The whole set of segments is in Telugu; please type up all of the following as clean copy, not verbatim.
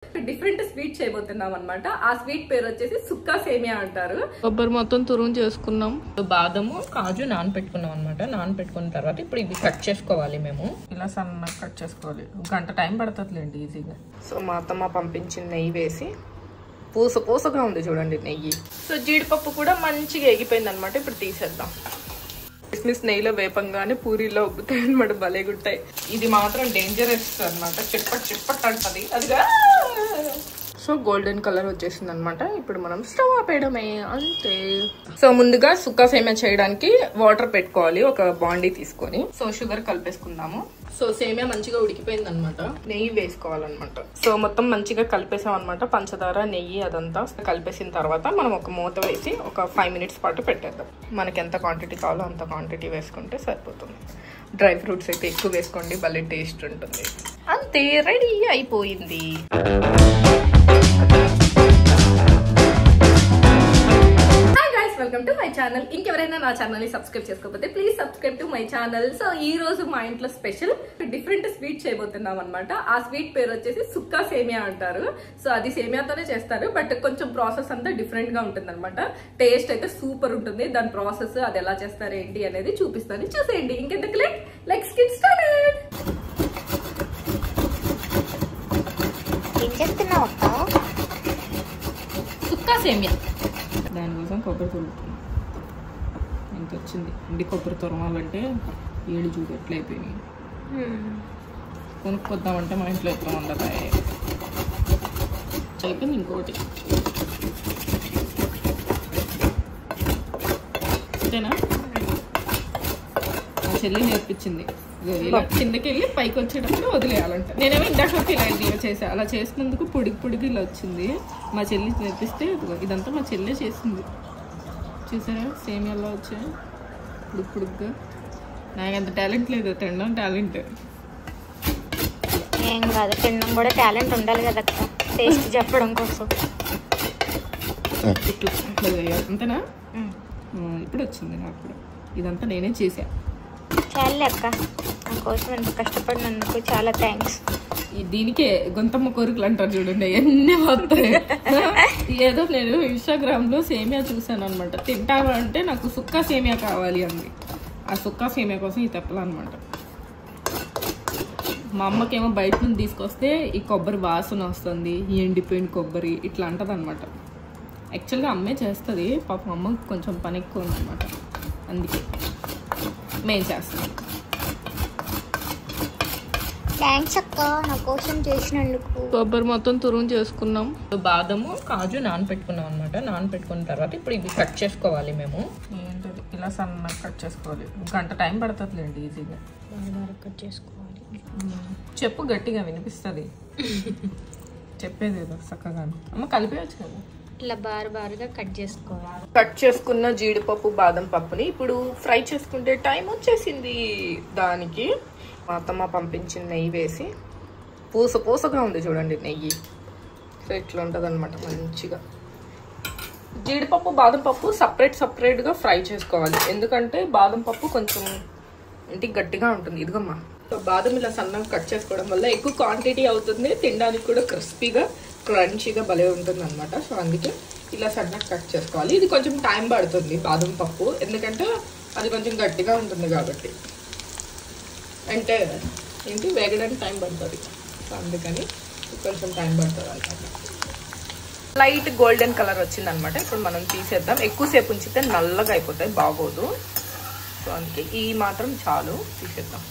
డిఫరెంట్ స్వీట్ చేయబోతున్నాం అన్నమాట. ఆ స్వీట్ పేరు వచ్చేసి సుక్కా సేమియా అంటారు. కొబ్బరి మొత్తం తురుము చేసుకున్నాం, బాదము కాజు నానపెట్టుకున్నాం అనమాట. నానపెట్టుకున్న తర్వాత ఇప్పుడు ఇవి కట్ చేసుకోవాలి. మేము ఇలా సన్నగా కట్ చేసుకోవాలి. గంట టైం పడుతుందిలేండి ఈజీగా. సో మా అత్తమ్మ పంపించిన నెయ్యి వేసి పూసగా ఉంది చూడండి నెయ్యి. సో జీడిపప్పు కూడా మంచిగా ఎగిపోయింది అనమాట. ఇప్పుడు తీసేద్దాం. కిస్మిస్ నెయ్యిలో వేపంగానే పూరీలో ఉబ్బుతాయి అనమాట, భలేగుంటాయి. ఇది మాత్రం డేంజరస్ అనమాట, చిప్పట్ అంటది అదిగా. సో గోల్డెన్ కలర్ వచ్చేసింది అనమాట. ఇప్పుడు మనం స్టవ్ ఆపేయడమే అంతే. సో ముందుగా సుక్కా సేమియా చేయడానికి వాటర్ పెట్టుకోవాలి, ఒక బాండీ తీసుకొని. So sugar కలిపేసుకుందాము. సో సేమియా మంచిగా ఉడికిపోయింది అనమాట. నెయ్యి వేసుకోవాలన్నమాట. సో మొత్తం మంచిగా కలిపేసాం అనమాట. పంచదార నెయ్యి అదంతా కలిపేసిన తర్వాత మనం ఒక మూత వేసి ఒక 5 minutes పాటు పెట్టేద్దాం. మనకి ఎంత క్వాంటిటీ కావాలో అంత క్వాంటిటీ వేసుకుంటే సరిపోతుంది. డ్రై ఫ్రూట్స్ అయితే ఎక్కువ వేసుకోండి, భలే టేస్ట్ ఉంటుంది. అంతే, రెడీ అయిపోయింది. Welcome to my channel. ఇంకెవరైనా నా ఛానల్ ని సబ్స్క్రైబ్ చేసుకోకపోతే please subscribe to my channel. So ఈ రోజు మా ఇంట్లో స్పెషల్ డిఫరెంట్ స్వీట్ చేయబోతున్నాం అనమాట. ఆ స్వీట్ పేరు వచ్చేసి సుక్కా సేమియా అంటారు. సో అది సేమియాతోనే చేస్తారు, బట్ కొంచెం ప్రాసెస్ అంతా డిఫరెంట్ గా ఉంటుంది అనమాట. టేస్ట్ అయితే సూపర్ ఉంటుంది. దాని ప్రాసెస్ అది ఎలా చేస్తారు ఏంటి అనేది చూపిస్తాను, చూసేయండి. ఇంకెందుకు లెట్స్ గెట్ స్టార్టెడ్. ఏం చెప్తున్నావు అక్క? సుక్కా సేమియా. దానికోసం కొబ్బరి తురుముతుంది. ఎంత వచ్చింది ఇంటి కొబ్బరి తురమాలంటే 7 చూడు ఎట్లయిపోయినాయి. కొనుక్కొద్దామంటే మా ఇంట్లో ఎట్లా ఉండదు. అయిపోయింది. ఇంకోటి అంతేనా? మా చెల్లి నేర్పించింది. ఇలా కిందకి వెళ్ళి పైకి వచ్చేటప్పుడు వదిలేయాలంట. నేనేమో ఇందాక ఇలా చేసా. అలా చేసినందుకు పొడిగి ఇలా వచ్చింది. మా చెల్లి నేర్పిస్తే ఇదంతా మా చెల్లె చేసింది. చూసారా సేమియాలో వచ్చాయి పొడుగ్గా. నాకు అంత టాలెంట్ లేదు, తినడం టాలెంట్. ఏం కాదు, తినడం కూడా టాలెంట్ ఉండాలి కదా అక్క, టేస్ట్ చెప్పడం కోసం. ఇట్లా అంతేనా? ఇప్పుడు వచ్చింది నాకు కూడా. ఇదంతా నేనే చేసా. చాలే అక్క, నా కోసం ఎంత కష్టపడినందుకు చాలా థ్యాంక్స్. దీనికే గొంతమ్మ కోరికలు అంటారు చూడండి, ఎన్ని వస్తాయి. ఏదో నేను ఇన్స్టాగ్రామ్ లో సేమియా చూసాను అనమాట. తింటావా అంటే నాకు సుక్కా సేమియా కావాలి అంది. ఆ సుక్కా సేమియా కోసం ఇది తెప్పాలన్నమాట. మా అమ్మకేమో బయట నుంచి తీసుకొస్తే ఈ కొబ్బరి వాసన వస్తుంది, ఎండిపోయిన కొబ్బరి ఇట్లా అంటది అనమాట. యాక్చువల్గా అమ్మే చేస్తుంది, పాపం అమ్మ కొంచెం పని ఎక్కువ ఉందన్నమాట, అందుకే మేము చేస్తాం. థ్యాంక్స్ అక్క, నా కోసం చేసినందుకు. కొబ్బరి మొత్తం తురుము చేసుకున్నాం, బాదము కాజు నానపెట్టుకున్నాం అనమాట. నానపెట్టుకున్న తర్వాత ఇప్పుడు ఇవి కట్ చేసుకోవాలి. మేము ఏంటది ఇలా సన్నగా కట్ చేసుకోవాలి. గంట టైం పడుతుందిలేండి ఈజీగా. కట్ చేసుకోవాలి. చెప్పు, గట్టిగా వినిపిస్తుంది. చెప్పేది ఏదో చక్కగా అమ్మ కలిపేయచ్చు కదా. ఇలా బారుగా కట్ చేసుకోవాలి. కట్ చేసుకున్న జీడిపప్పు బాదం పప్పుని ఇప్పుడు ఫ్రై చేసుకుంటే టైం వచ్చేసింది. దానికి మా అత్తమ్మ పంపించిన నెయ్యి వేసి పూసగా ఉంది చూడండి నెయ్యి. సో ఇట్లా ఉంటుంది అనమాట. మంచిగా జీడిపప్పు బాదం పప్పు సపరేట్గా ఫ్రై చేసుకోవాలి. ఎందుకంటే బాదం పప్పు కొంచెం ఇంటికి గట్టిగా ఉంటుంది. ఇదిగమ్మా, సో బాదం ఇలా సన్నగా కట్ చేసుకోవడం వల్ల ఎక్కువ క్వాంటిటీ అవుతుంది, తినడానికి కూడా క్రిస్పీగా క్రంచీగా భలే ఉంటుంది అనమాట. సో అందుకే ఇలా సన్నగా కట్ చేసుకోవాలి. ఇది కొంచెం టైం పడుతుంది బాదం పప్పు, ఎందుకంటే అది కొంచెం గట్టిగా ఉంటుంది కాబట్టి. అంటే ఏంటి వేగడానికి టైం పడుతుంది, సో అందుకని కొంచెం టైం పడుతుంది అనమాట. లైట్ గోల్డెన్ కలర్ వచ్చింది అనమాట. ఇప్పుడు మనం తీసేద్దాం. ఎక్కువసేపు ఉంచితే నల్లగా అయిపోతాయి, బాగోదు. సో అందుకే ఈ మాత్రం చాలు, తీసేద్దాం.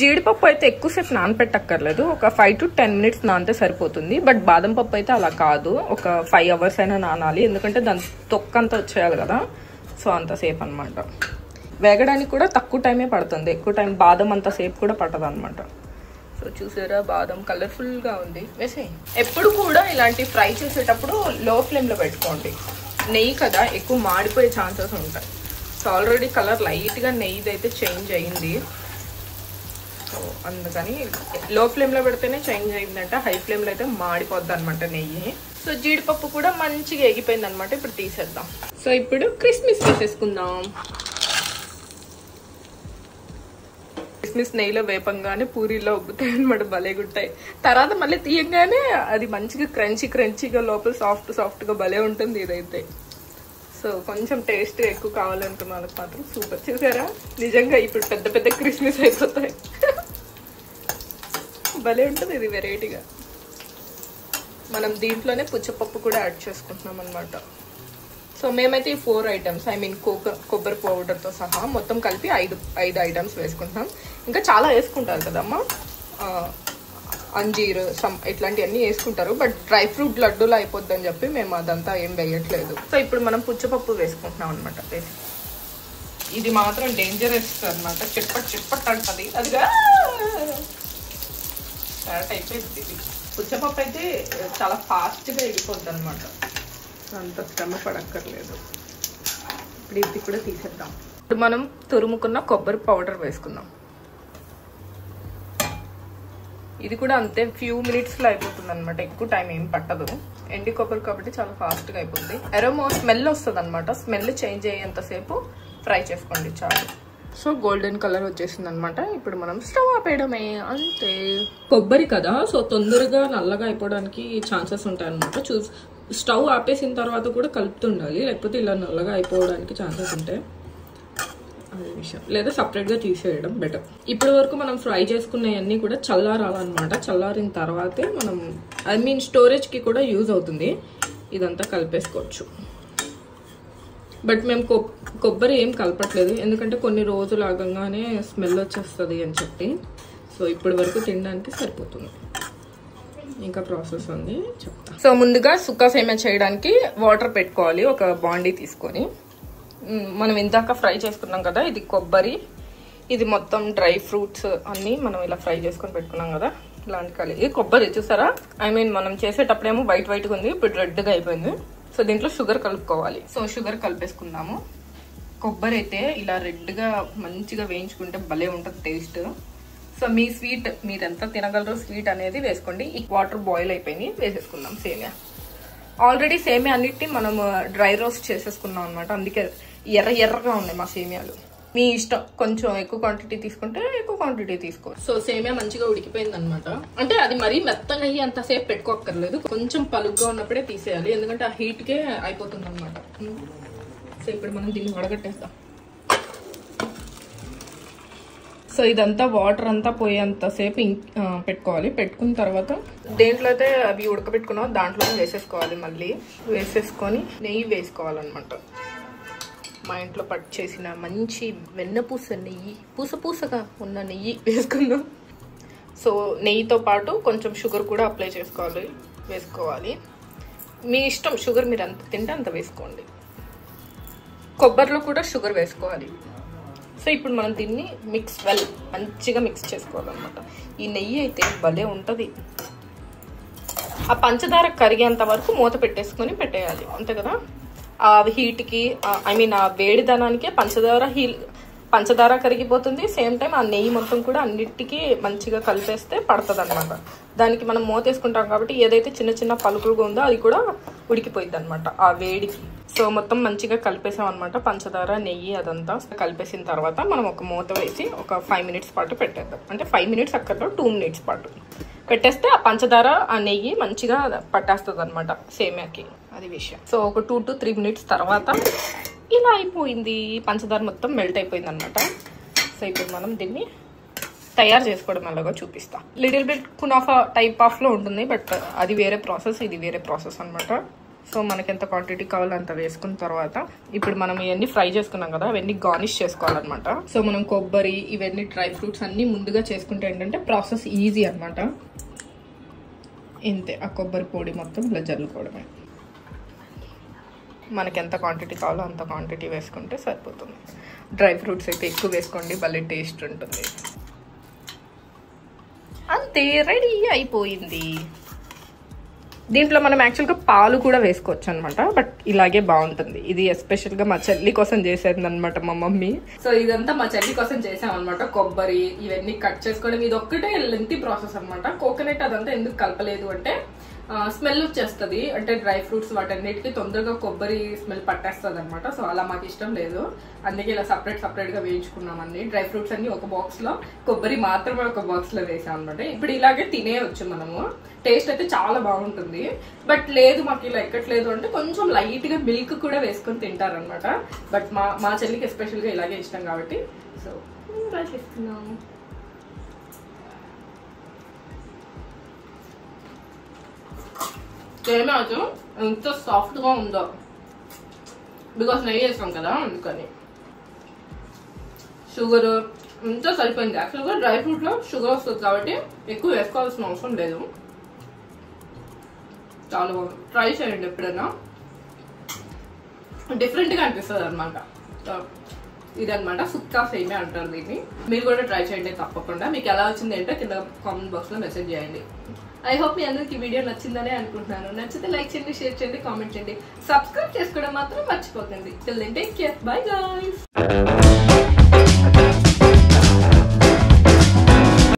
జీడిపప్పు అయితే ఎక్కువసేపు నానపెట్టక్కర్లేదు, ఒక 5 to 10 minutes నానితే సరిపోతుంది. బట్ బాదం పప్పు అయితే అలా కాదు, ఒక 5 hours అయినా నానాలి, ఎందుకంటే దాని తొక్కంతా వచ్చేయాలి కదా. సో అంతసేపు అనమాట. వేగడానికి కూడా తక్కువ టైమే పడుతుంది, ఎక్కువ టైం బాదం అంతసేపు కూడా పట్టదు అనమాట. సో చూసారా, బాదం కలర్ఫుల్గా ఉంది. వేసే ఎప్పుడు కూడా ఇలాంటి ఫ్రై చేసేటప్పుడు లో ఫ్లేమ్లో పెట్టుకోండి. నెయ్యి కదా, ఎక్కువ మాడిపోయే ఛాన్సెస్ ఉంటాయి. సో ఆల్రెడీ కలర్ లైట్గా నెయ్యిది అయితే చేంజ్ అయ్యింది. సో అందుకని లో ఫ్లేమ్లో పెడితేనే చేంజ్ అయిందంట, హై ఫ్లేమ్లో అయితే మాడిపోద్ది అనమాట నెయ్యి. సో జీడిపప్పు కూడా మంచిగా ఎగిపోయింది అనమాట. ఇప్పుడు తీసేద్దాం. సో ఇప్పుడు కిస్మిస్ వేసేసుకుందాం. కిస్మిస్ నెయ్యిలో వేపంగానే పూరీలో ఉబ్బుతాయి అనమాట, భలేగుంటాయి. తర్వాత మళ్ళీ తీయంగానే అది మంచిగా క్రంచీగా లోపల సాఫ్ట్గా భలే ఉంటుంది ఇదైతే. సో కొంచెం టేస్ట్ ఎక్కువ కావాలనుకున్న వాళ్ళకి మాత్రం సూపర్. చూసారా నిజంగా ఇప్పుడు పెద్ద క్రిస్మస్ అయిపోతాయి. భలే ఉంటుంది ఇది వెరైటీగా. మనం దీంట్లోనే పుచ్చపప్పు కూడా యాడ్ చేసుకుంటున్నాం అనమాట. సో మేమైతే ఈ 4 ఐటమ్స్ కొబ్బరి పౌడర్తో సహా మొత్తం కలిపి 5 ఐటమ్స్ వేసుకుంటున్నాం. ఇంకా చాలా వేసుకుంటారు కదమ్మా, అంజీర్ ఇట్లాంటివన్నీ వేసుకుంటారు. బట్ డ్రై ఫ్రూట్ లడ్డూలు అయిపోద్దని చెప్పి మేము అదంతా ఏం వేయట్లేదు. సో ఇప్పుడు మనం పుచ్చపప్పు వేసుకుంటున్నాం అనమాట. ఇది మాత్రం డేంజరస్ అనమాట, చిప్పట్ అంటది. అదిగా స్టార్ట్ అయిపోయింది. ఇది పుచ్చపప్పు అయితే చాలా ఫాస్ట్గా వెళ్ళిపోద్ది అనమాట, అంత శ్రమ పడక్కర్లేదు. ఇప్పుడు ఇది కూడా తీసేద్దాం. ఇప్పుడు మనం తురుముకున్న కొబ్బరి పౌడర్ వేసుకుందాం. ఇది కూడా అంతే, ఫ్యూ మినిట్స్లో అయిపోతుంది అనమాట, ఎక్కువ టైం ఏం పట్టదు. ఎండి కొబ్బరి కాబట్టి చాలా ఫాస్ట్గా అయిపోతుంది. అరోమా స్మెల్ వస్తుంది అనమాట, స్మెల్ చేంజ్ అయ్యేంతసేపు ఫ్రై చేసుకోండి చాలు. సో గోల్డెన్ కలర్ వచ్చేసింది అనమాట. ఇప్పుడు మనం స్టవ్ ఆపేయడమే, అంతే. కొబ్బరి కదా, సో తొందరగా నల్లగా అయిపోవడానికి ఛాన్సెస్ ఉంటాయి అనమాట. స్టవ్ ఆపేసిన తర్వాత కూడా కలుపుతుండాలి, లేకపోతే ఇలా నల్లగా అయిపోవడానికి ఛాన్సెస్ ఉంటాయి. అదే విషయం. లేదా సపరేట్గా తీసేయడం బెటర్. ఇప్పటి వరకు మనం ఫ్రై చేసుకున్నవన్నీ కూడా చల్లారాలన్నమాట. చల్లారిన తర్వాతే మనం స్టోరేజ్కి కూడా యూజ్ అవుతుంది. ఇదంతా కలిపేసుకోవచ్చు. బట్ మేము కొబ్బరి ఏం కలపట్లేదు, ఎందుకంటే కొన్ని రోజులు ఆగంగానే స్మెల్ వచ్చేస్తుంది అని చెప్పి. సో ఇప్పటి వరకు తినడానికి సరిపోతుంది. ఇంకా ప్రాసెస్ ఉంది చెప్తా. సో ముందుగా సుక్కా సేమియా చేయడానికి వాటర్ పెట్టుకోవాలి. ఒక బాండీ తీసుకొని, మనం ఇందాక ఫ్రై చేసుకున్నాం కదా, ఇది కొబ్బరి, ఇది మొత్తం డ్రై ఫ్రూట్స్ అన్నీ మనం ఇలా ఫ్రై చేసుకొని పెట్టుకున్నాం కదా, ఇలాంటి ఇది కొబ్బరి చూసారా. మనం చేసేటప్పుడేమో వైట్గా ఉంది, ఇప్పుడు రెడ్గా అయిపోయింది. సో దీంట్లో షుగర్ కలుపుకోవాలి. సో షుగర్ కలిపేసుకుందాము. కొబ్బరి అయితే ఇలా రెడ్గా మంచిగా వేయించుకుంటే భలే ఉంటుంది టేస్ట్. సో మీ స్వీట్ మీరు ఎంత తినగలరో స్వీట్ అనేది వేసుకోండి. ఈ వాటర్ బాయిల్ అయిపోయింది, వేసేసుకుందాం సేమియా. ఆల్రెడీ సేమియా అన్నిటిని మనం డ్రై రోస్ట్ చేసేసుకున్నాం అనమాట, అందుకే ఎర్రగా ఉన్నాయి మా సేమియాలు. మీ ఇష్టం, కొంచెం ఎక్కువ క్వాంటిటీ తీసుకుంటే ఎక్కువ క్వాంటిటీ తీసుకోవచ్చు. సో సేమియా మంచిగా ఉడికిపోయింది అనమాట. అంటే అది మరీ మెత్తగా అయ్యి అంతసేపు పెట్టుకోక్కర్లేదు, కొంచెం పలుగ్గా ఉన్నప్పుడే తీసేయాలి, ఎందుకంటే ఆ హీట్కే అయిపోతుంది అనమాట. సో ఇప్పుడు మనం దీన్ని వడగట్టేస్తాం. సో ఇదంతా వాటర్ అంతా పోయేంతసేపు పెట్టుకోవాలి. పెట్టుకున్న తర్వాత దేంట్లో అయితే అవి ఉడకబెట్టుకున్నాం దాంట్లో వేసేసుకోవాలి. మళ్ళీ వేసేసుకొని నెయ్యి వేసుకోవాలన్నమాట. మా ఇంట్లో పట్టు చేసిన మంచి వెన్నపూస నెయ్యి, పూసగా ఉన్న నెయ్యి వేసుకుందాం. సో నెయ్యితో పాటు కొంచెం షుగర్ కూడా అప్లై వేసుకోవాలి. మీ ఇష్టం, షుగర్ మీరు ఎంత తింటే అంత వేసుకోండి. కొబ్బరిలో కూడా షుగర్ వేసుకోవాలి. సో ఇప్పుడు మనం దీన్ని మంచిగా మిక్స్ చేసుకోవాలన్నమాట. ఈ నెయ్యి అయితే భలే ఉంటుంది. ఆ పంచదార కరిగేంత వరకు మూత పెట్టేయాలి, అంతే కదా. ఆ హీట్కి ఆ వేడిదనానికి పంచదార కరిగిపోతుంది. సేమ్ టైం ఆ నెయ్యి మొత్తం కూడా అన్నిటికీ మంచిగా కలిపేస్తే పడుతుంది అనమాట. దానికి మనం మూత వేసుకుంటాం కాబట్టి ఏదైతే చిన్న పలుకులుగా ఉందో అది కూడా ఉడికిపోయింది అనమాట ఆ వేడికి. సో మొత్తం మంచిగా కలిపేసాం అనమాట, పంచదార నెయ్యి అదంతా కలిపేసిన తర్వాత మనం ఒక మూత వేసి ఒక 5 మినిట్స్ పాటు పెట్టేద్దాం. అంటే 5 మినిట్స్ అక్కడలో 2 మినిట్స్ పాటు పెట్టేస్తే ఆ పంచదార ఆ నెయ్యి మంచిగా పట్టేస్తుంది అనమాట సేమియాకి, అది విషయం. సో ఒక 2 to 3 మినిట్స్ తర్వాత ఇలా అయిపోయింది, పంచదార మొత్తం మెల్ట్ అయిపోయింది అనమాట. సో ఇప్పుడు మనం దీన్ని తయారు చేసుకోవడం ఎలాగో చూపిస్తా. Little bit kunafa type of లో ఉంటుంది, బట్ అది వేరే ప్రాసెస్, ఇది వేరే ప్రాసెస్ అనమాట. సో మనకి ఎంత క్వాంటిటీ కావాలో అంత వేసుకున్న తర్వాత ఇప్పుడు మనం ఇవన్నీ ఫ్రై చేసుకున్నాం కదా, అవన్నీ గార్నిష్ చేసుకోవాలన్నమాట. సో మనం కొబ్బరి ఇవన్నీ డ్రై ఫ్రూట్స్ అన్ని ముందుగా చేసుకుంటే ఏంటంటే ప్రాసెస్ ఈజీ అనమాట. ఇంతే, ఆ కొబ్బరి పొడి మొత్తం ఇలా జల్లుకోవడమే. మనకి ఎంత క్వాంటిటీ కావాలో అంత క్వాంటిటీ వేసుకుంటే సరిపోతుంది. డ్రై ఫ్రూట్స్ అయితే ఎక్కువ వేసుకోండి, భలే టేస్ట్ ఉంటుంది. అంతే, రెడీ అయిపోయింది. దీంట్లో మనం యాక్చువల్గా పాలు కూడా వేసుకోవచ్చు అనమాట, బట్ ఇలాగే బాగుంటుంది. ఇది ఎస్పెషల్గా మా చెల్లి కోసం చేసేది అనమాట మా మమ్మీ. సో ఇదంతా మా చెల్లి కోసం చేసాం అనమాట. కొబ్బరి ఇవన్నీ కట్ చేసుకోవడం ఇది ఒక్కటే లెంతీ ప్రాసెస్ అనమాట. కోకోనట్ అదంతా ఎందుకు కలపలేదు అంటే స్మెల్ వచ్చేస్తుంది. అంటే డ్రై ఫ్రూట్స్ వాటన్నిటికీ తొందరగా కొబ్బరి స్మెల్ పట్టేస్తుంది అనమాట. సో అలా మాకు ఇష్టం లేదు. అందుకే ఇలా సపరేట్ గా వేయించుకున్నాం అన్ని. డ్రై ఫ్రూట్స్ అన్ని ఒక బాక్స్ లో, కొబ్బరి మాత్రమే ఒక బాక్స్ లో వేసాం అనమాట. ఇప్పుడు ఇలాగే తినేయచ్చు మనము. టేస్ట్ అయితే చాలా బాగుంటుంది. బట్ లేదు మాకు ఇలా ఎక్కట్లేదు అంటే కొంచెం లైట్ గా మిల్క్ కూడా వేసుకొని తింటారనమాట. బట్ మా చెల్లికి ఎస్పెషల్ గా ఇలాగే ఇష్టం కాబట్టి సో ట్రై చేస్తున్నాము. ఏమాచు ఎంత సాఫ్ట్ గా ఉందో, బికాస్ నెయ్యి వేస్తాం కదా అందుకని. షుగర్ ఇంత సరిపోయింది. యాక్చువల్గా డ్రై ఫ్రూట్ లో షుగర్ వస్తుంది కాబట్టి ఎక్కువ వేసుకోవాల్సిన అవసరం లేదు. చాలా బాగుంది. ట్రై చేయండి ఎప్పుడైనా, డిఫరెంట్ గా అనిపిస్తుంది అనమాట. ఇదనమాట సుక్కా సేమియా అంటారు దీన్ని. మీరు కూడా ట్రై చేయండి తప్పకుండా. మీకు ఎలా వచ్చింది అంటే కింద కామెంట్ బాక్స్ లో మెసేజ్ చేయండి. ఐ హోప్ మీ అందరికి వీడియో నచ్చిందనే అనుకుంటున్నాను. నచ్చితే లైక్ చేయండి, షేర్ చేయండి, కామెంట్ చేయండి, సబ్స్క్రైబ్ చేసుకోవడం మాత్రం మర్చిపోకండి. Till then take care, bye guys.